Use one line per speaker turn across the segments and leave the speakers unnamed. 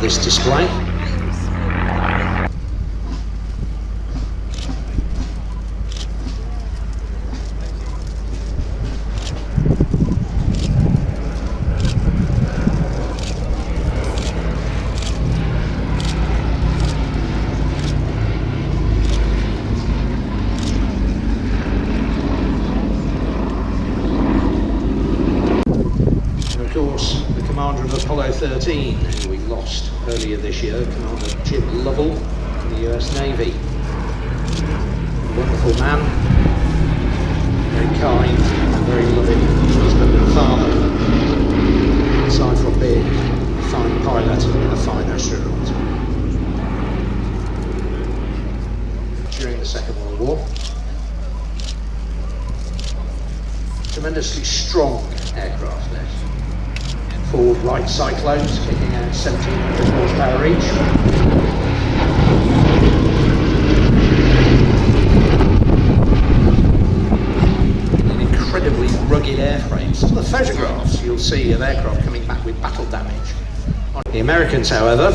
this display. Of course, the commander of Apollo 13, who we lost earlier this year, Commander Jim Lovell in the US Navy. A wonderful man, very kind, and very loving husband and father, aside from being a fine pilot and a fine astronaut. During the Second World War, tremendously strong aircraft there. Forward light cyclones kicking out 1700 horsepower each. And incredibly rugged airframes. Some of the photographs you'll see of aircraft coming back with battle damage. The Americans, however,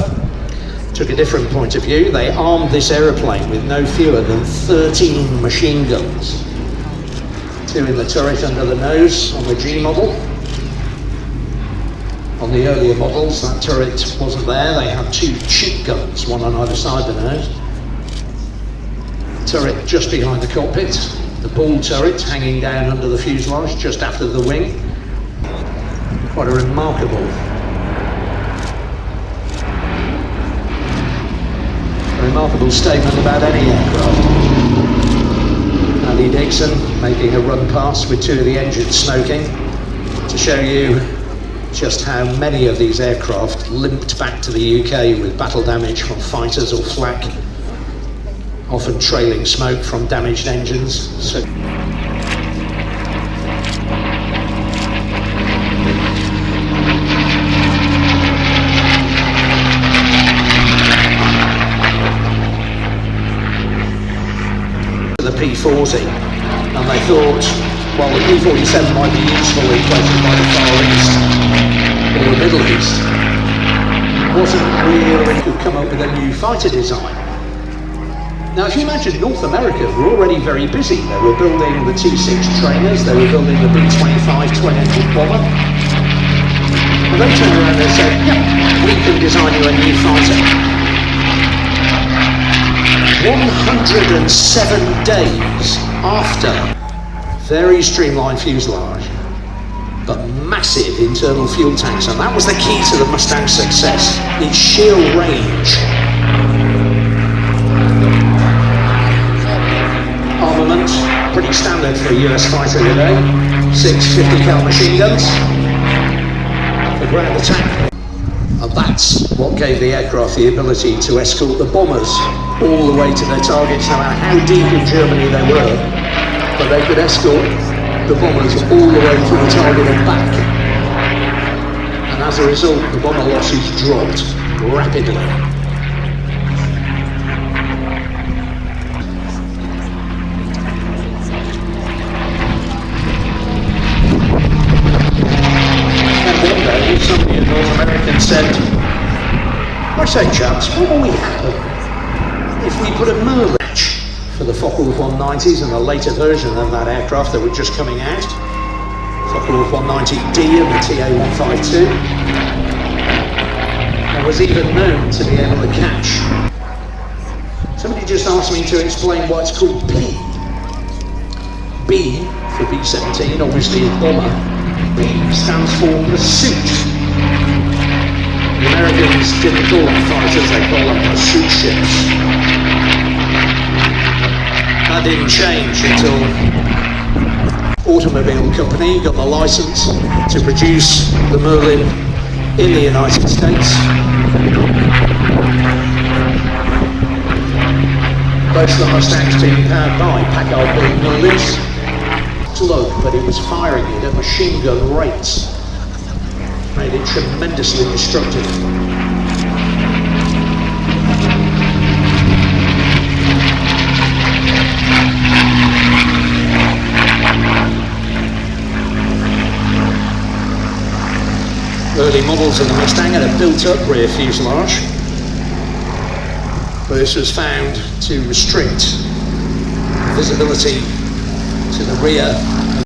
took a different point of view. They armed this aeroplane with no fewer than 13 machine guns. 2 in the turret under the nose on the G model. On the earlier models, that turret wasn't there. They had 2 cheek guns, one on either side of the nose. Turret just behind the cockpit. The ball turret hanging down under the fuselage, just after the wing. Quite a remarkable statement about any aircraft. Andy Dixon making a run past with 2 of the engines smoking to show you just how many of these aircraft limped back to the UK with battle damage from fighters or flak, often trailing smoke from damaged engines. So the P-40, and they thought, well, the P-47 might be useful in places like the Far East or the Middle East. Wasn't really could come up with a new fighter design. Now, if you imagine North America were already very busy. They were building the T-6 trainers, they were building the B-25 twin-engine bomber. And they turned around and said, yeah, we can design you a new fighter. 107 days after, very streamlined fuselage, but massive internal fuel tanks, and that was the key to the Mustang's success, its sheer range. Armament, pretty standard for a US fighter today, 6 50 cal machine guns for ground attack. And that's what gave the aircraft the ability to escort the bombers all the way to their targets, no matter how deep in Germany they were, but they could escort the bombers all the way to the target and back. And as a result, the bomber losses dropped rapidly. And one day, somebody in North America said, I say, chaps, what will we happen if we put a Merlin for the Focke-Wulf 190s and a later version of that aircraft that were just coming out, Focke-Wulf 190D and the TA-152, and was even known to be able to catch. Somebody just asked me to explain why it's called P. B for B-17, obviously is bomber. P stands for pursuit. The Americans didn't call them fighters, they call them pursuit ships. That didn't change until automobile company got the license to produce the Merlin in the United States. Both the Mustangs being powered by Packard-built Merlins. Slow, but it was firing it at machine gun rates. Made it tremendously destructive. Early models of the Mustang had a built-up rear fuselage, but this was found to restrict visibility to the rear